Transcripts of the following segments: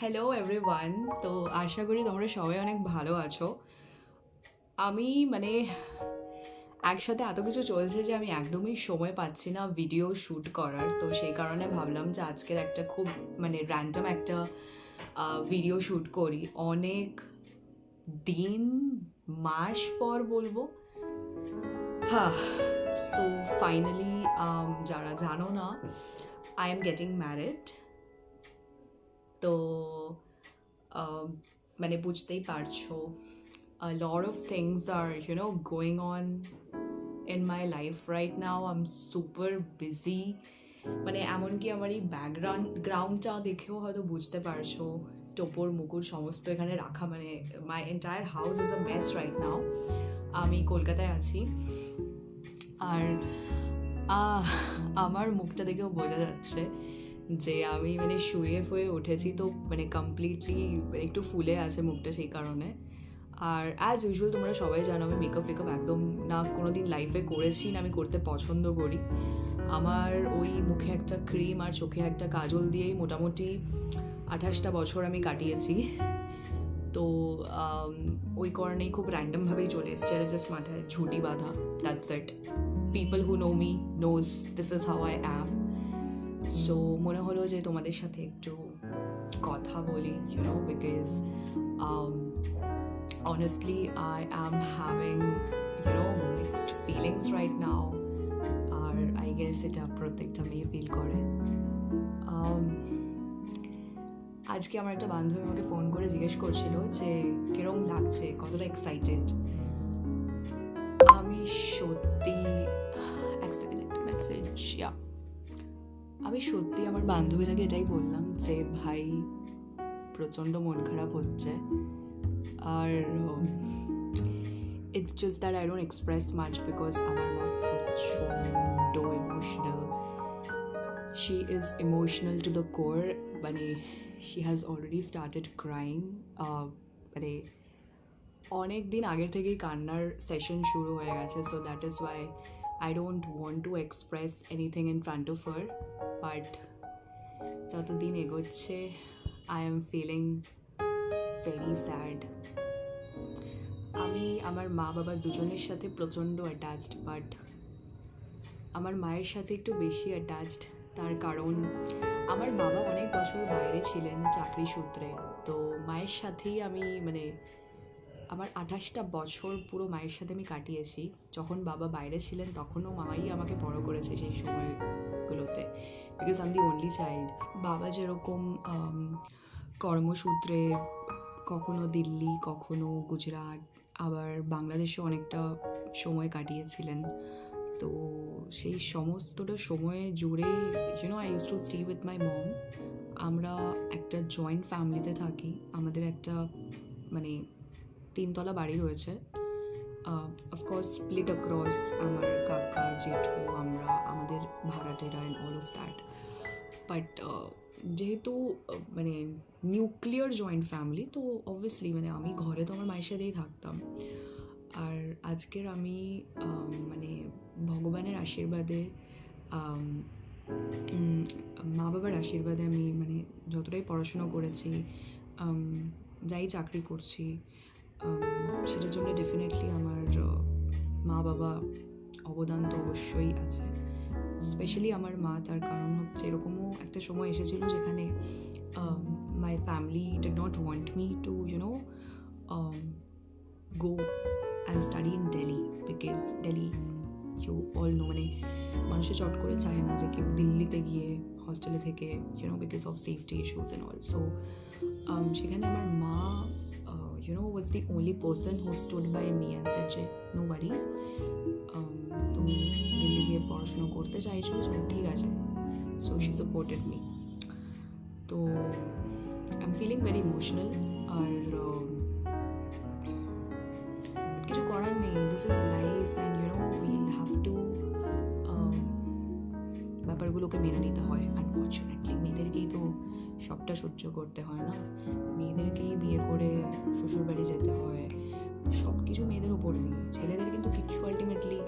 Hello everyone. তো আশা করি তোমরা সবাই অনেক ভালো আছো। আমি একসাথে এত কিছু চলছে যে আমি একদমই সময় পাচ্ছি না ভিডিও শ্যুট করার। তো সেই কারণে ভাবলাম যে আজকের একটা খুব র্যান্ডম একটা ভিডিও শ্যুট করি। অনেক দিন মাস পর বলবো। হ্যাঁ, সো ফাইনালি যারা জানো না, আই এম গেটিং ম্যারিড। তো বুঝতেই পারছো, a lot of things are going on in my life right now. I'm super busy. এমনকি আমার এই ব্যাকগ্রাউন্ডটা দেখেও হয়তো বুঝতে পারছো, টোপর মুকুট সমস্ত এখানে রাখা, মাই entire house is a mace right now. আমি কলকাতায় আছি, আর আমার মুখটা দেখেও বোঝা যাচ্ছে যে আমি শুয়ে ফুয়ে উঠেছি। তো কমপ্লিটলি একটু ফুলে আছে মুখটা, সেই কারণে। আর অ্যাজ ইউজুয়াল তোমরা সবাই জানো আমি মেকআপ একদম না কোনো দিন লাইফে করেছি, না আমি করতে পছন্দ করি। আমার ওই মুখে একটা ক্রিম আর চোখে একটা কাজল দিয়েই মোটামুটি 28টা বছর আমি কাটিয়েছি। তো ওই কারণেই খুব র্যান্ডমভাবেই চলে এসছে, আর জাস্ট মাথায় ঝুঁটি বাঁধা, that's it. People who know me knows this is how I am. So মনে হলো যে তোমাদের সাথে একটু কথা বলি, because honestly I am having mixed feelings right now, আর I guess এটা প্রত্যেকটা মেয়ে ফিল করে। আজকে আমার একটা বান্ধবী আমাকে ফোন করে জিজ্ঞেস করছিল যে কিরম লাগছে, কতটা এক্সাইটেড। আমি সত্যি আমার বান্ধবীটাকে এটাই বললাম যে ভাই প্রচণ্ড মন খারাপ হচ্ছে, আর it's just that I don't express much because আমার মা প্রচণ্ড emotional. She is emotional to the core. She has already started crying. অনেক দিন আগের থেকেই কান্নার সেশন শুরু হয়ে গেছে। So that is why I don't want to express anything in front of her. But যত দিন এগোচ্ছে I am feeling very sad. আমি আমার মা বাবা দুজনের সাথে প্রচণ্ড অ্যাটাচড, বাট আমার মায়ের সাথে একটু বেশি অ্যাটাচড। তার কারণ আমার বাবা অনেক বছর বাইরে ছিলেন চাকরি সূত্রে। তো মায়ের সাথেই আমি আমার 28টা বছর পুরো মায়ের সাথে আমি কাটিয়েছি। যখন বাবা বাইরে ছিলেন তখনও মাই আমাকে বড় করেছে সেই সময়গুলোতে, because I am the only child. বাবা যেরকম কর্মসূত্রে কখনো দিল্লি, কখনো গুজরাট, আবার বাংলাদেশে অনেকটা সময় কাটিয়েছিলেন। তো সেই সমস্তটা সময় জুড়ে I used to stay with my mom. আমরা একটা জয়েন্ট ফ্যামিলিতে থাকি। আমাদের একটা 3তলা বাড়ি রয়েছে, অফকোর্স স্প্লিট অ্যাক্রস আমার কাকা জেঠু, আমরা, আমাদের ভাড়াটেরা and all of that. But যেহেতু নিউক্লিয়ার জয়েন্ট ফ্যামিলি, তো অবভিয়াসলি আমি ঘরে তো আমার মায়ের সাথেই থাকতাম। আর আজকের আমি ভগবানের আশীর্বাদে, মা বাবার আশীর্বাদে আমি যতটাই পড়াশুনো করেছি, যাই চাকরি করছি, সেটার জন্য ডেফিনেটলি আমার মা বাবা অবদান তো অবশ্যই আছে। স্পেশালি আমার মা, তার কারণ হচ্ছে এরকমও একটা সময় এসেছিল যেখানে my family did not want me two go and study in Delhi, because Delhi you all know মানুষে চট করে চায় না যে কেউ দিল্লিতে গিয়ে হস্টেলে থেকে because of safety issues and all. So সেখানে আমার মা was the only person who stood by me and said যে no worries, তুমি দিল্লি গিয়ে পড়াশুনো করতে চাইছো, ঠিক আছে। So she supported me. তো I'm feeling very emotional, আর কিছু করার নেই, this is life, and will have to ব্যাপারগুলোকে মেনে নিতে হয়। আনফর্চুনেটলি মেয়েদেরকেই তো সবটা সহ্য করতে হয় না, মেয়েদেরকেই বিয়ে করে শ্বশুরবাড়ি যেতে হয়, সব কিছু মেয়েদের ওপর নেই। ছেলেদের কিন্তু কিছু আলটিমেটলি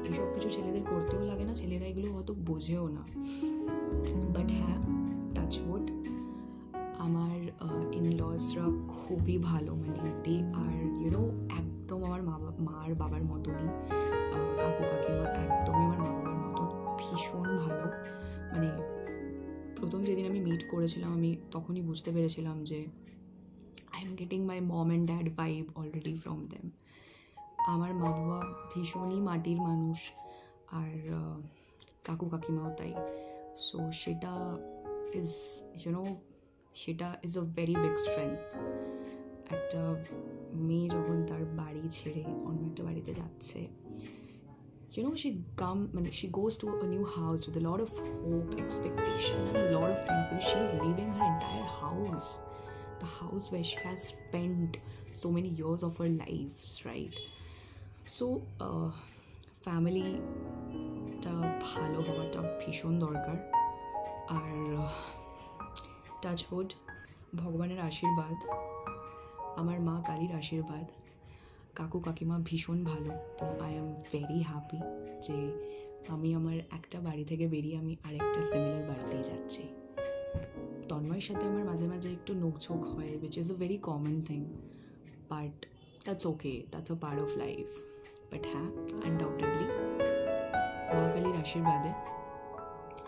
এইসব কিছু ছেলেদের করতেও লাগে না, ছেলেরা এগুলো হয়তো বোঝেও না। বাট হ্যাঁ, টাচ উড, আমার ইনলসরা খুবই ভালো, মানে দে আর একদম আমার মা আর বাবার মতনই। কাকু কাকিমা একদমই আমার মা বাবার মতন, ভীষণ ভালো। মানে প্রথম যেদিন আমি মিট করেছিলাম আমি তখনই বুঝতে পেরেছিলাম যে I am getting my mom and dad vibe already from them. আমার মা বাবা ভীষণই মাটির মানুষ, আর কাকু কাকিমাও তাই। সো সেটা ইজ সেটা is a very big strength. একটা মেয়ে যখন তার বাড়ি ছেড়ে অন্য একটা বাড়িতে যাচ্ছে, she goes to a new house with a lot of hope, expectation and a lot of things, but she's leaving her entire house, the house where she has spent so many years of her lives, right? So family টা ভালো হওয়াটা ভীষণ দরকার। আর touch wood, ভগবানের আশীর্বাদ, আমার মা কালীর আশীর্বাদ, কাকু কাকিমা ভীষণ ভালো। তো আই এম ভেরি হ্যাপি যে আমি আমার একটা বাড়ি থেকে বেরিয়ে আমি আরেকটা সিমিলার বাড়িতেই যাচ্ছি। তন্ময়ের সাথে আমার মাঝে মাঝে একটু নোকঝোক হয়, which is a very common thing, but that's okay, that's a part of life. But হ্যাঁ, আনডাউটেডলি মা কালীর আশীর্বাদে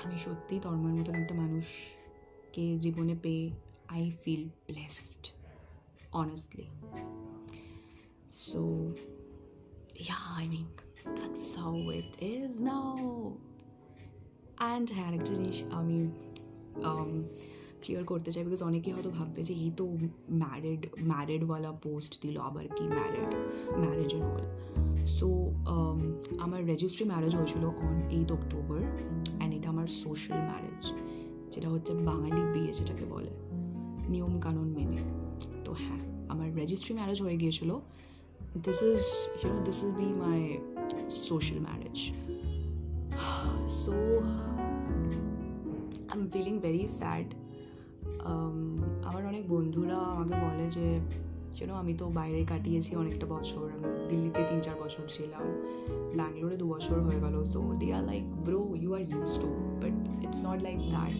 আমি সত্যিই তন্ময়ের মতন একটা মানুষকে জীবনে পেয়ে I feel blessed, honestly. So yeah, I mean that's how it is now. And হ্যাঁ, আরেকটা জিনিস আমি ক্লিয়ার করতে চাই, বিকজ অনেকেই হয়তো ভাববে যে এই তো ম্যারিডওয়ালা পোস্ট দিল, আবার কি ম্যারেজ অ্যান্ড অল। সো আমার রেজিস্ট্রি ম্যারেজ হয়েছিল অন 8 অক্টোবর, অ্যান্ড এটা আমার সোশ্যাল ম্যারেজ, যেটা হচ্ছে বাঙালি বিয়ে যেটাকে বলে, নিয়ম কানুন মেনে। তো হ্যাঁ, আমার রেজিস্ট্রি ম্যারেজ হয়ে গিয়েছিল। This will be my social marriage. So I'm feeling very sad. আমার অনেক বন্ধুরা আমাকে বলে যে আমি তো বাইরে কাটিয়েছি অনেকটা বছর, আমি দিল্লিতে 3-4 বছর ছিলাম, ব্যাঙ্গালোরে 2 বছর হয়ে গেল। So they are like, bro, you are used to, but it's not like that.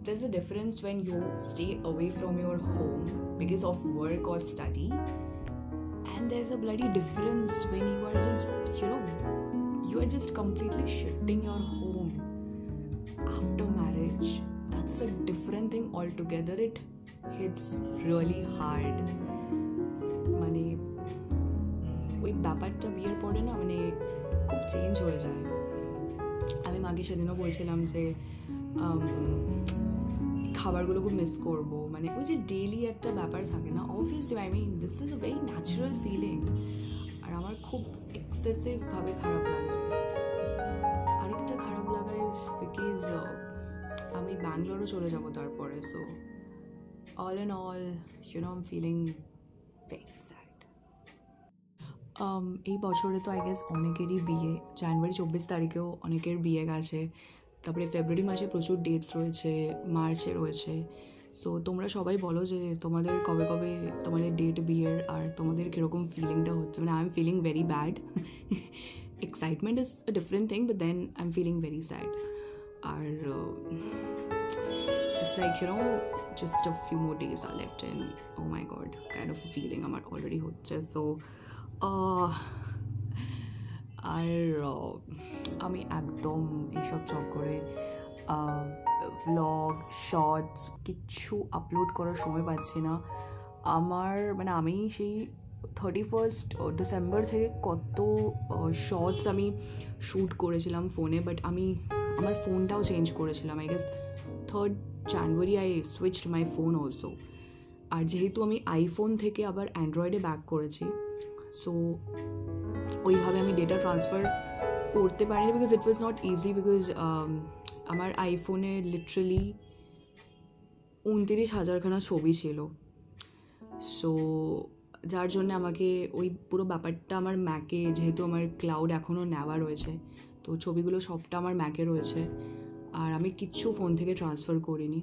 There's a difference when you stay away from your home because of work or study, and there's a bloody difference when you are just you are just completely shifting your home after marriage. That's a different thing altogether. It hits really hard. মানে ওই ব্যাপারটা বিয়ের পরে না মানে খুব change হয়ে যায়। আমি মাকে সেদিনও বলছিলাম যে খাবারগুলো খুব মিস করবো, মানে ওই যে ডেইলি একটা ব্যাপার থাকে না, obviously I mean this is a very natural feeling. আর আমার খুব এক্সেসিভভাবে খারাপ লাগছে। আরেকটা খারাপ লাগা ইজ বিকজ আমি ব্যাঙ্গালোরও চলে যাবো তারপরে। So all in all I am feeling very sad. এই বছরে তো আই গেস অনেকেরই বিয়ে, জানুয়ারি 24 তারিখেও অনেকের বিয়ে গেছে, তারপরে ফেব্রুয়ারি মাসে প্রচুর ডেটস রয়েছে, মার্চে রয়েছে। সো তোমরা সবাই বলো যে তোমাদের কবে কবে তোমাদের ডেট বিয়ের, আর তোমাদের কীরকম ফিলিংটা হচ্ছে। মানে I am feeling very bad. Excitement is a different thing, but then I am feeling very sad. আর it's like just a few more days are left and oh my God kind of feeling আমার already হচ্ছে। So আর আমি একদম এইসব চক্করে vlog shorts কিচ্ছু upload করার সময় পাচ্ছি না। আমি সেই 31st ডিসেম্বর থেকে কত শর্টস আমি শ্যুট করেছিলাম ফোনে, বাট আমার ফোনটাও চেঞ্জ করেছিলাম। I guess 3rd January I switched my phone also. আর যেহেতু আমি আইফোন থেকে আবার অ্যান্ড্রয়েডে ব্যাক করেছি, সো ওইভাবে আমি ডেটা ট্রান্সফার করতে পারিনি, because it was not easy, because আমার আইফোনে লিটারালি 29,000খানা ছবি ছিল। সো যার জন্য আমাকে ওই পুরো ব্যাপারটা আমার ম্যাকে, যেহেতু আমার ক্লাউড এখনও নেওয়া রয়েছে, তো ছবিগুলো সবটা আমার ম্যাকে রয়েছে, আর আমি কিচ্ছু ফোন থেকে ট্রান্সফার করিনি।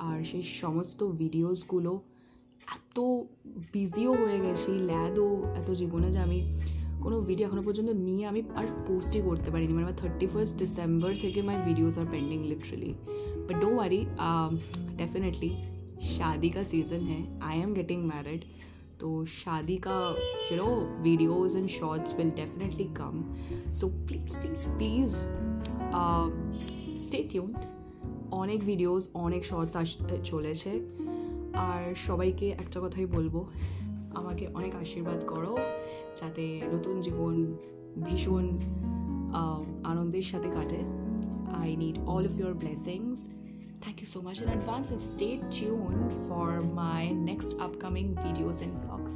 আর সেই সমস্ত ভিডিওসগুলো এত বিজিও হয়ে গেছি, ল্যাদও এত জীবনে, যে আমি কোনো ভিডিও এখনও পর্যন্ত নিয়ে আমি আর পোস্টই করতে পারিনি। মানে আমার 31st ডিসেম্বর থেকে my videos are pending literally. But don't worry, definitely शादी का सीज़न है, आई एम गेटिंग मैरिड, तो शादी का videos and shorts will definitely come, so please please please stay tuned. অনেক ভিডিওস অনেক শর্টস চলেছে, আর সবাইকে একটা কথাই বলবো, আমাকে অনেক আশীর্বাদ করো যাতে নতুন জীবন ভীষণ আনন্দের সাথে কাটে। I need all of your blessings. Thank you so much in advance and stay tuned for my next upcoming videos and vlogs.